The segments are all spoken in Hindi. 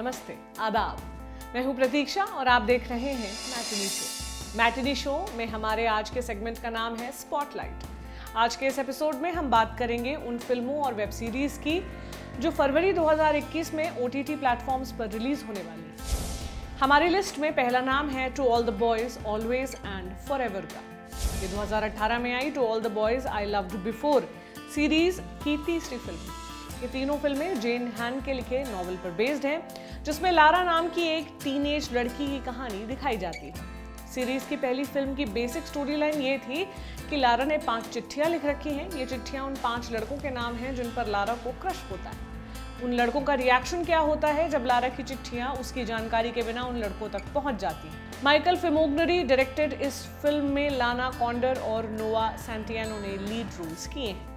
नमस्ते, आदाब। मैं हूं प्रतीक्षा और आप देख रहे हैं मैटिनी शो। मैटिनी शो में हमारे आज के सेगमेंट का नाम है स्पॉटलाइट। आज के इस एपिसोड में हम बात करेंगे उन फिल्मों और वेब सीरीज की जो फरवरी 2021 में OTT प्लेटफॉर्म्स पर रिलीज होने वाली है। हमारी लिस्ट में पहला नाम है to all the boys always and forever का। ये 2018 में आई to all the boys I loved before series की तीसरी फिल्म। ये तीनों फिल्में जेन हैन के लिखे नॉवेल पर बेस्ड हैं, जिसमें लारा नाम की एक टीनेज लड़की की कहानी दिखाई जाती है। सीरीज की पहली फिल्म की बेसिक स्टोरी लाइन ये थी कि लारा ने 5 चिट्ठियां लिख रखी हैं। ये चिट्ठियां उन 5 लड़कों के नाम हैं जिन पर लारा को क्रश होता है। उन लड़कों का रिएक्शन क्या होता है जब लारा की चिट्ठियां उसकी जानकारी के बिना उन लड़कों तक पहुंच जाती हैं। माइकल फिमोग्नरी डायरेक्टेड इस फिल्म में लाना कॉन्डर और नोआ सैंटियानो ने लीड रोल्स किए हैं।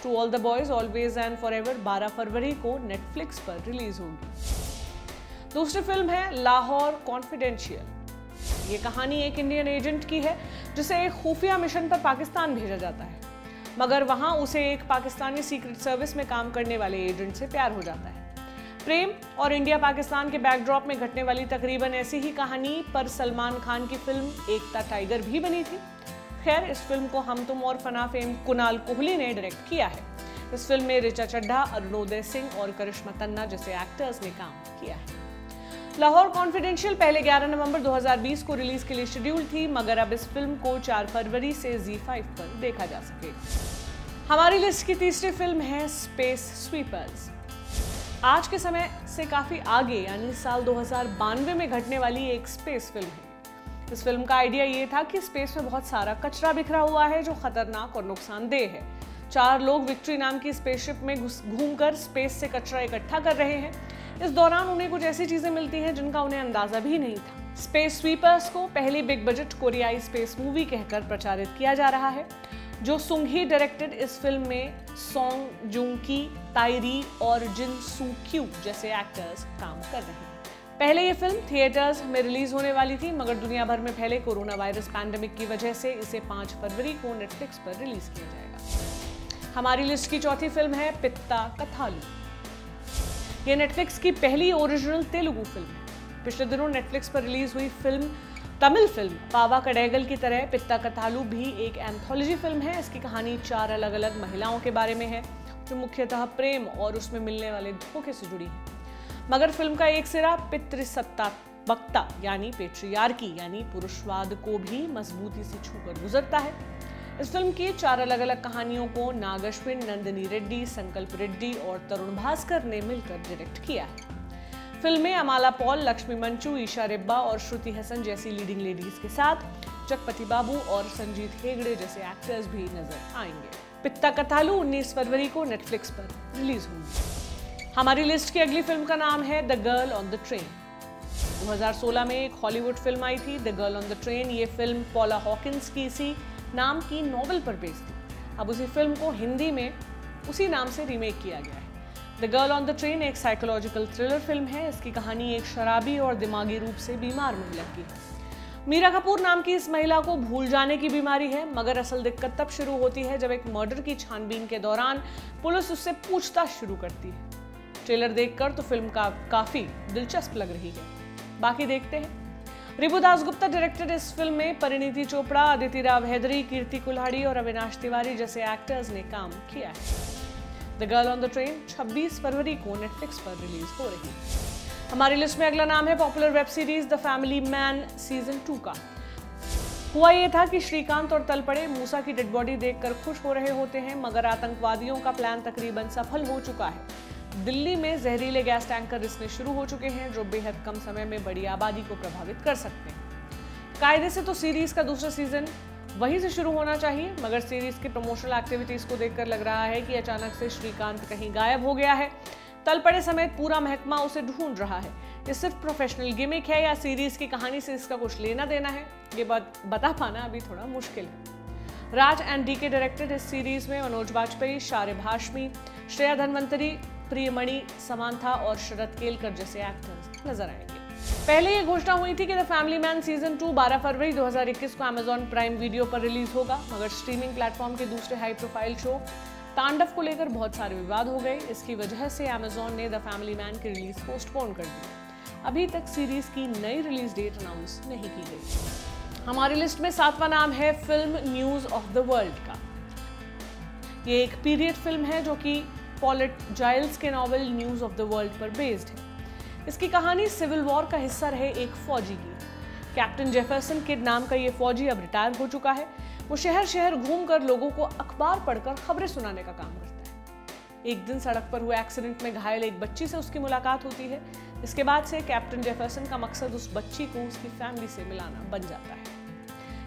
To all the boys always and forever 12 फरवरी को नेटफ्लिक्स पर रिलीज होगी। दूसरी फिल्म है लाहौर कॉन्फिडेंशियल। ये कहानी एक इंडियन एजेंट की है जिसे एक खुफिया मिशन पर पाकिस्तान भेजा जाता है, मगर वहां उसे एक पाकिस्तानी सीक्रेट सर्विस में काम करने वाले एजेंट से प्यार हो जाता है। प्रेम और इंडिया पाकिस्तान के बैकड्रॉप में घटने वाली तकरीबन ऐसी ही कहानी पर सलमान खान की फिल्म एकता टाइगर भी बनी थी। खैर, इस फिल्म को हम तुम और फना फेम कुणाल कोहली ने डायरेक्ट किया है। इस फिल्म में ऋचा चड्ढा, अरुणोदय सिंह और करिश्मा तन्ना जैसे एक्टर्स ने काम किया है। लाहौर कॉन्फिडेंशियल पहले 11 नवंबर 2020 को रिलीज के लिए शेड्यूल थी, मगर अब इस फिल्म को 4 फरवरी से ZEE5 पर देखा जा सकेगा। हमारी लिस्ट की तीसरी फिल्म है स्पेस स्वीपर्स। आज के समय से काफी आगे यानी साल 2092 में घटने वाली एक स्पेस फिल्म है। इस फिल्म का आइडिया ये था कि स्पेस में बहुत सारा कचरा बिखरा हुआ है जो खतरनाक और नुकसानदेह है। 4 लोग विक्ट्री नाम की स्पेसशिप में घूमकर स्पेस से कचरा इकट्ठा कर रहे हैं। इस दौरान उन्हें कुछ ऐसी चीजें मिलती हैं जिनका उन्हें अंदाजा भी नहीं था। स्पेस स्वीपर्स को पहली बिग बजट कोरियाई स्पेस मूवी कहकर प्रचारित किया जा रहा है। जो सुंगी डायरेक्टेड इस फिल्म में सोंग जुंग की, ताइरी और जिन सू क्यू जैसे एक्टर्स काम कर रहे हैं। पहले ये फिल्म थिएटर्स में रिलीज होने वाली थी, मगर दुनिया भर में फैले कोरोना वायरस पैंडेमिक की वजह से इसे 5 फरवरी को नेटफ्लिक्स पर रिलीज किया जाएगा। हमारी लिस्ट की चौथी फिल्म है पित्ता कथालू। ये नेटफ्लिक्स की पहली ओरिजिनल तेलुगु फिल्म है। पिछले दिनों नेटफ्लिक्स पर रिलीज हुई तमिल फिल्म पावा कड़ैगल की तरह पित्ता कथालू भी एक एंथोलॉजी फिल्म है। इसकी कहानी 4 अलग अलग महिलाओं के बारे में है जो मुख्यतः प्रेम और उसमें मिलने वाले धोखे से जुड़ी है। मगर फिल्म का एक सिरा पितृसत्तात्मकता यानी पेट्रियार्की यानी पुरुषवाद को भी मजबूती से छूकर गुजरता है। इस फिल्म की 4 अलग अलग कहानियों को नागश्विन, नंदिनी रेड्डी, संकल्प रेड्डी और तरुण भास्कर ने मिलकर डायरेक्ट किया है। फिल्म में अमाला पॉल, लक्ष्मी मंचू, ईशा रेब्बा और श्रुति हसन जैसी लीडिंग लेडीज के साथ जगपति बाबू और संजीत हेगड़े जैसे एक्टर्स भी नजर आएंगे। पित्ता कथालू 19 फरवरी को नेटफ्लिक्स पर रिलीज होगी। हमारी लिस्ट की अगली फिल्म का नाम है the girl on the train. 2016 में एक हॉलीवुड फिल्म आई थी the girl on the train. ये फिल्म पॉला हॉकिंस की इसी नाम की नॉवेल पर बेस्ड थी। अब उसी फिल्म को हिंदी में उसी नाम से रीमेक किया गया है। The girl on the train एक साइकोलॉजिकल थ्रिलर फिल्म है। इसकी कहानी एक शराबी और दिमागी रूप से बीमार महिला की है। मीरा कपूर नाम की इस महिला को भूल जाने की बीमारी है, मगर असल दिक्कत तब शुरू होती है जब एक मर्डर की छानबीन के दौरान पुलिस उससे पूछताछ शुरू करती है। ट्रेलर देखकर तो फिल्म काफी दिलचस्प लग रही है, बाकी देखते हैं। रिबू दासगुप्ता डायरेक्टेड इस फिल्म में परिणीति चोपड़ा, अदिति राव हैदरी, कीर्ति कुल्हाड़ी और अविनाश तिवारी जैसे एक्टर्स ने काम किया है। The girl on the train 26 फरवरी को नेटफ्लिक्स पर रिलीज हो रही है। हमारी लिस्ट में अगला नाम है popular web series the family man season 2 का। हुआ ये था कि श्रीकांत और तलपड़े मूसा की डेड बॉडी देखकर खुश हो रहे होते हैं, मगर आतंकवादियों का प्लान तकरीबन सफल हो चुका है। दिल्ली में जहरीले गैस टैंकर रिसने शुरू हो चुके हैं जो बेहद कम समय में बड़ी आबादी को प्रभावित कर सकते हैं। कायदे से तो सीरीज का दूसरा सीजन वहीं से शुरू होना चाहिए, मगर सीरीज की प्रमोशनल एक्टिविटीज को देखकर लग रहा है कि अचानक से श्रीकांत कहीं गायब हो गया है। तलपड़े समेत पूरा महकमा उसे ढूंढ रहा है। ये सिर्फ प्रोफेशनल गिमिक है या सीरीज की कहानी से इसका कुछ लेना देना है, ये बता पाना अभी थोड़ा मुश्किल है। राज एंड डीके डायरेक्टेड इस सीरीज में मनोज बाजपेयी, शारिब हाशमी, श्रेया धनवंतरी, प्रियमणि, समांथा और शरद केलकर जैसे एक्टर्स नजर आएंगे। पहले ये घोषणा हुई थी कि द फैमिली मैन सीजन 2 12 फरवरी 2021 को Amazon प्राइम वीडियो पर रिलीज होगा, मगर स्ट्रीमिंग प्लेटफॉर्म के दूसरे हाई प्रोफाइल शो तांडव को लेकर बहुत सारे विवाद हो गए। इसकी वजह से Amazon ने द फैमिली मैन की रिलीज पोस्टपोन कर दी। अभी तक सीरीज की नई रिलीज डेट अनाउंस नहीं की गई। हमारी लिस्ट में 7वां नाम है film news of the world का। ये एक पीरियड फिल्म है जो कि पॉलेट जाइल्स के novel news of the world पर बेस्ड है। इसकी कहानी सिविल वॉर का हिस्सा रहे एक फौजी की। कैप्टन जेफरसन किड नाम का ये फौजी अब रिटायर हो चुका है। वो शहर शहर घूमकर लोगों को अखबार पढ़कर खबरें सुनाने का काम करता है। एक दिन सड़क पर हुए एक्सीडेंट में घायल एक बच्ची से उसकी मुलाकात होती है। इसके बाद से कैप्टन जेफरसन का मकसद उस बच्ची को उसकी फैमिली से मिलाना बन जाता है।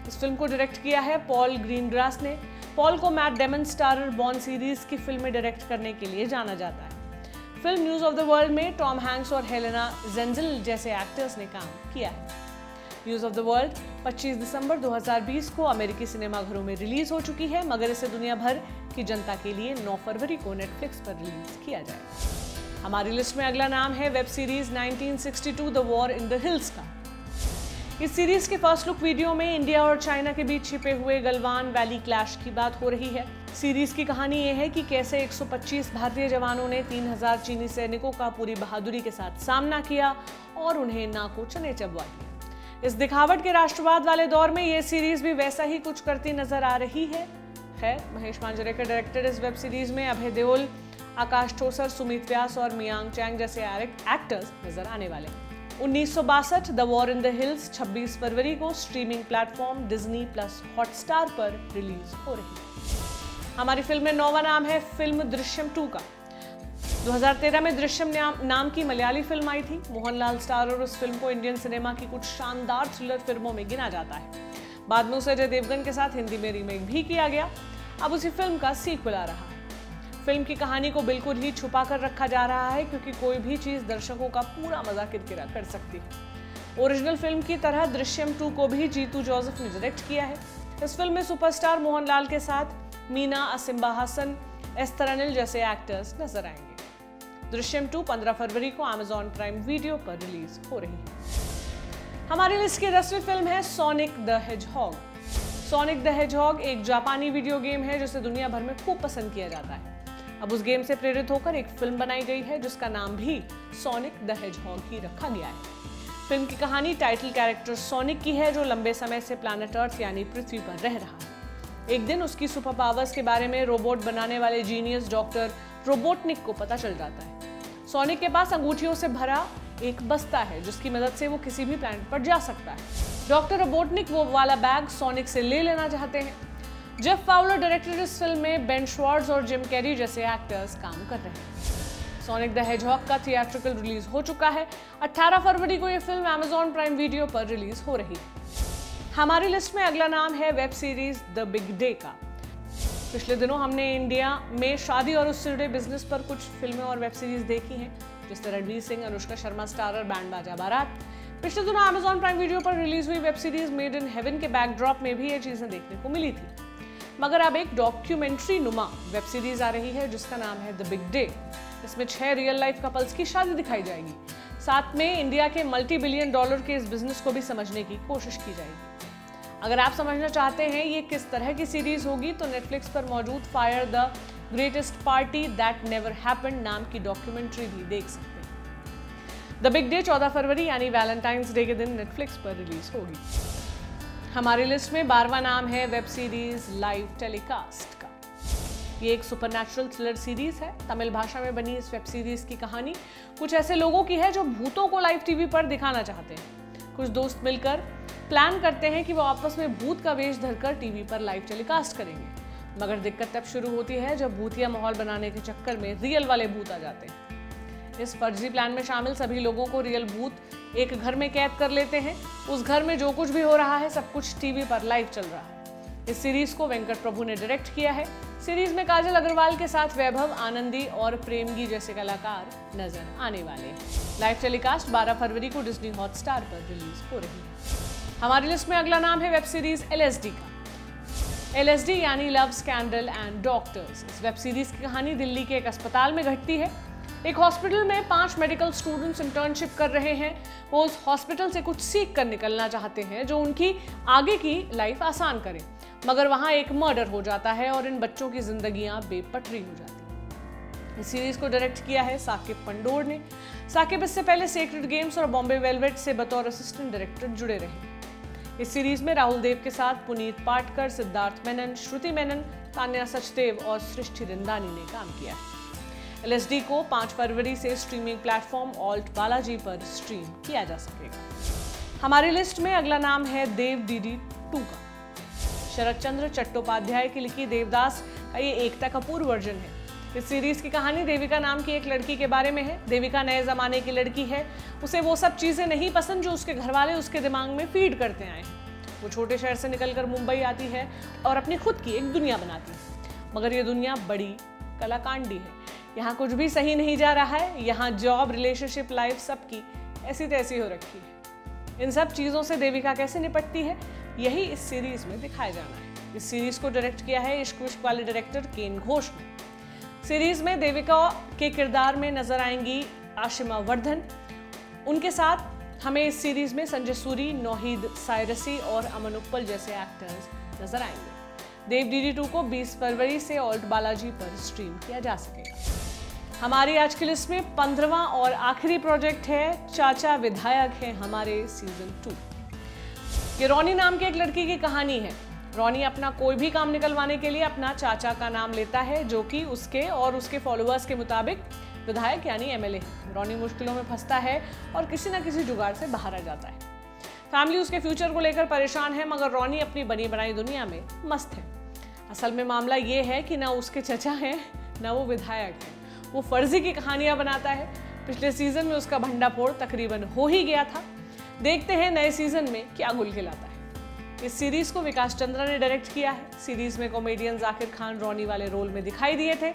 इस फिल्म को डायरेक्ट किया है पॉल ग्रीनग्रास ने। पॉल को Matt Damon starrer bond series की फिल्में डायरेक्ट करने के लिए जाना जाता है। Film news of the world में टॉम हैंक्स और हेलेना जेंजिल जैसे एक्टर्स ने काम किया है। न्यूज ऑफ द वर्ल्ड 25 दिसंबर 2020 को अमेरिकी सिनेमाघरों में रिलीज हो चुकी है, मगर इसे दुनिया भर की जनता के लिए 9 फरवरी को नेटफ्लिक्स पर रिलीज किया जाएगा। हमारी लिस्ट में अगला नाम है web series 1962 the war in the hills का। इस सीरीज के फर्स्ट लुक वीडियो में इंडिया और चाइना के बीच छिपे हुए गलवान वैली क्लैश की बात हो रही है। सीरीज की कहानी ये है कि कैसे 125 भारतीय जवानों ने 3000 चीनी सैनिकों का पूरी बहादुरी के साथ सामना किया और उन्हें नाको चने चबवा दिया। इस दिखावट के राष्ट्रवाद वाले दौर में ये सीरीज भी वैसा ही कुछ करती नजर आ रही है। महेश मांजरेकर डायरेक्टर इस वेब सीरीज में अभय देओल, आकाश ठोसर, सुमित व्यास और मियांग चैंग जैसे एक्टर्स नजर आने वाले हैं। 1962 the war in the hills 26 फरवरी को streaming platform Disney plus Hotstar पर रिलीज हो रही है। हमारी फिल्म में 9वां नाम है फिल्म दृश्यम 2 का। 2013 में दृश्यम नाम की मलयाली फिल्म आई थी। मोहनलाल स्टार और उस फिल्म को इंडियन सिनेमा की कुछ शानदार थ्रिलर फिल्मों में गिना जाता है। बाद में उसे अजय देवगन के साथ हिंदी में रीमेक भी किया गया। अब उसी फिल्म का सीक्वल आ रहा है। फिल्म की कहानी को बिल्कुल ही छुपा कर रखा जा रहा है, क्योंकि कोई भी चीज दर्शकों का पूरा मजा किरकिरा कर सकती है। ओरिजिनल फिल्म की तरह दृश्यम 2 को भी जीतू जोसेफ ने डायरेक्ट किया है। इस फिल्म में सुपरस्टार मोहनलाल के साथ मीना, असिम्बा हसन, एस्थर अनिल जैसे एक्टर्स नजर आएंगे। दृश्यम 2 15 फरवरी को अमेजॉन प्राइम वीडियो पर रिलीज हो रही है। हमारी लिस्ट की 10वीं फिल्म है sonic the hedgehog. Sonic the hedgehog एक जापानी वीडियो गेम है जिसे दुनिया भर में खूब पसंद किया जाता है। अब उस गेम से प्रेरित होकर एक फिल्म बनाई गई है जिसका नाम भी सोनिक द हेजहॉग ही रखा गया है। फिल्म की कहानी टाइटल कैरेक्टर सोनिक की है, जो लंबे समय से प्लैनेट अर्थ यानी पृथ्वी पर रह रहा है। एक दिन उसकी सुपर पावर्स के बारे में रोबोट बनाने वाले जीनियस डॉक्टर रोबोटनिक को पता चल जाता है। सोनिक के पास अंगूठियों से भरा एक बस्ता है जिसकी मदद से वो किसी भी प्लैनेट पर जा सकता है। डॉक्टर रोबोटनिक वो वाला बैग सोनिक से ले लेना चाहते हैं। जेफ फाउलर डायरेक्टर इस फिल्म में बेन श्वार्ट्ज और जिम कैरी जैसे एक्टर्स काम कर रहे हैं। सोनिक द हेजहॉग का थिएट्रिकल रिलीज हो चुका है। 18 फरवरी को यह फिल्म अमेजॉन प्राइम वीडियो पर रिलीज हो रही है। हमारी लिस्ट में अगला नाम है web series the big day का। पिछले दिनों हमने इंडिया में शादी और उससे जुड़े बिजनेस पर कुछ फिल्में और वेब सीरीज देखी हैं, जिससे रणवीर सिंह, अनुष्का शर्मा स्टारर बैंड बाजा बारात। पिछले दिनों अमेजॉन प्राइम वीडियो पर रिलीज हुई web series made in heaven के बैकड्रॉप में भी ये चीजें देखने को मिली थी, मगर अब एक डॉक्यूमेंट्री नुमा वेब सीरीज आ रही है जिसका नाम है द बिग डे। इसमें 6 रियल लाइफ कपल्स की शादी दिखाई जाएगी। साथ में इंडिया के $multi-billion के इस बिजनेस को भी समझने की कोशिश की जाएगी। अगर आप समझना चाहते हैं ये किस तरह की सीरीज होगी तो नेटफ्लिक्स पर मौजूद fire the greatest party that never happened नाम की डॉक्यूमेंट्री भी देख सकते हैं। द बिग डे 14 फरवरी यानी वैलेंटाइंस डे के दिन नेटफ्लिक्स पर रिलीज होगी। हमारी लिस्ट में 12वां नाम है वेब सीरीज लाइव टेलीकास्ट का। ये एक सुपरनैचुरल थ्रिलर सीरीज है। तमिल भाषा में बनी इस वेब सीरीज की कहानी कुछ ऐसे लोगों की है जो भूतों को लाइव टीवी पर दिखाना चाहते हैं। कुछ दोस्त मिलकर प्लान करते हैं कि वो आपस में भूत का वेश धरकर टीवी पर लाइव टेलीकास्ट करेंगे, मगर दिक्कत तब शुरू होती है जब भूतिया माहौल बनाने के चक्कर में रियल वाले भूत आ जाते हैं। इस फर्जी प्लान में शामिल सभी लोगों को रियल भूत एक घर में कैद कर लेते हैं। उस घर में जो कुछ भी हो रहा है सब कुछ टीवी पर लाइव चल रहा है। इस सीरीज को वेंकट प्रभु ने डायरेक्ट किया है। सीरीज में काजल अग्रवाल के साथ वैभव आनंदी और प्रेमगी जैसे कलाकार नजर आने वाले हैं। लाइव टेलीकास्ट 12 फरवरी को डिज्नी हॉटस्टार पर रिलीज हो रही है। हमारी लिस्ट में अगला नाम है वेब सीरीज LSD का। LSD यानी लव स्कैंडल एंड डॉक्टर्स। इस वेब सीरीज की कहानी दिल्ली के एक अस्पताल में घटती है। एक हॉस्पिटल में 5 मेडिकल स्टूडेंट्स इंटर्नशिप कर रहे हैं। वो उस हॉस्पिटल से कुछ सीख कर निकलना चाहते हैं जो उनकी आगे की लाइफ आसान करे, मगर वहां एक मर्डर हो जाता है और इन बच्चों की जिंदगियां बेपटरी हो जाती हैं। इस सीरीज को डायरेक्ट किया है साकिब पंडोर ने। साकिब इससे पहले सेक्रेड गेम्स और बॉम्बे वेलवेट से बतौर असिस्टेंट डायरेक्टर जुड़े रहे। इस सीरीज में राहुल देव के साथ पुनीत पाटकर, सिद्धार्थ मेनन, श्रुति मेनन, तान्या सचदेव और सृष्टि रिंदानी ने काम किया है। LSD को 5 फरवरी से स्ट्रीमिंग प्लेटफॉर्म ऑल्ट बालाजी पर स्ट्रीम किया जा सकेगा। हमारी लिस्ट में अगला नाम है देव DD 2 का। शरद चंद्र चट्टोपाध्याय की लिखी देवदास का ये एकता कपूर वर्जन है। इस सीरीज की कहानी देविका नाम की एक लड़की के बारे में है। देविका नए जमाने की लड़की है। उसे वो सब चीजें नहीं पसंद जो उसके घर वाले उसके दिमाग में फीड करते आए हैं। वो छोटे शहर से निकलकर मुंबई आती है और अपनी खुद की एक दुनिया बनाती है, मगर ये दुनिया बड़ी कलाकांडी है। यहाँ कुछ भी सही नहीं जा रहा है। यहाँ जॉब, रिलेशनशिप, लाइफ सबकी ऐसी तैसी हो रखी है। इन सब चीजों से देविका कैसे निपटती है, यही इस सीरीज में दिखाया जाना है। इस सीरीज को डायरेक्ट किया है इश्क विश्क वाले डायरेक्टर केन घोष ने। सीरीज में देविका के किरदार में नजर आएंगी आशिमा वर्धन। उनके साथ हमें इस सीरीज में संजय सूरी, नौहीद सायरसी और अमन उप्पल जैसे एक्टर्स नजर आएंगे। देव DD 2 को 20 फरवरी से ऑल्ट बालाजी पर स्ट्रीम किया जा सकेगा। हमारी आज की लिस्ट में 15वां और आखिरी प्रोजेक्ट है चाचा विधायक है हमारे सीजन 2। ये रोनी नाम की एक लड़की की कहानी है। रोनी अपना कोई भी काम निकलवाने के लिए अपना चाचा का नाम लेता है, जो कि उसके और उसके फॉलोअर्स के मुताबिक विधायक यानी MLA है। रोनी मुश्किलों में फंसता है और किसी न किसी जुगाड़ से बाहर आ जाता है। फैमिली उसके फ्यूचर को लेकर परेशान है, मगर रोनी अपनी बनी बनाई दुनिया में मस्त है। असल में मामला ये है कि ना उसके चचा हैं ना वो विधायक है। वो फर्जी की कहानियां बनाता है। पिछले सीजन में उसका भंडाफोड़ तकरीबन हो ही गया था। देखते हैं नए सीजन में क्या गुल खिलाता है। इस सीरीज को विकास चंद्रा ने डायरेक्ट किया है। सीरीज में कॉमेडियन जाकिर खान रोनी वाले रोल में दिखाई दिए थे।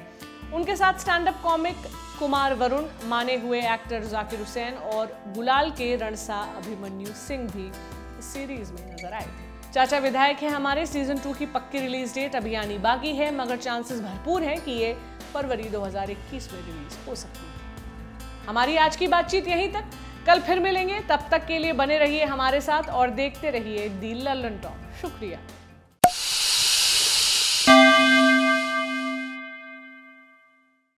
उनके साथ stand up comic Kumar Varun, माने हुए एक्टर जाकिर हुसैन और गुलाल के रणसा अभिमन्यु सिंह भी इस सीरीज में नजर आए थे। चाचा विधायक है हमारे सीजन 2 की पक्की रिलीज डेट अभी आनी बाकी है, मगर चांसेस भरपूर है कि ये फरवरी 2021 में रिलीज हो सकती है। हमारी आज की बातचीत यहीं तक। कल फिर मिलेंगे, तब तक के लिए बने रहिए हमारे साथ और देखते रहिए दी लल्लन टॉक। शुक्रिया।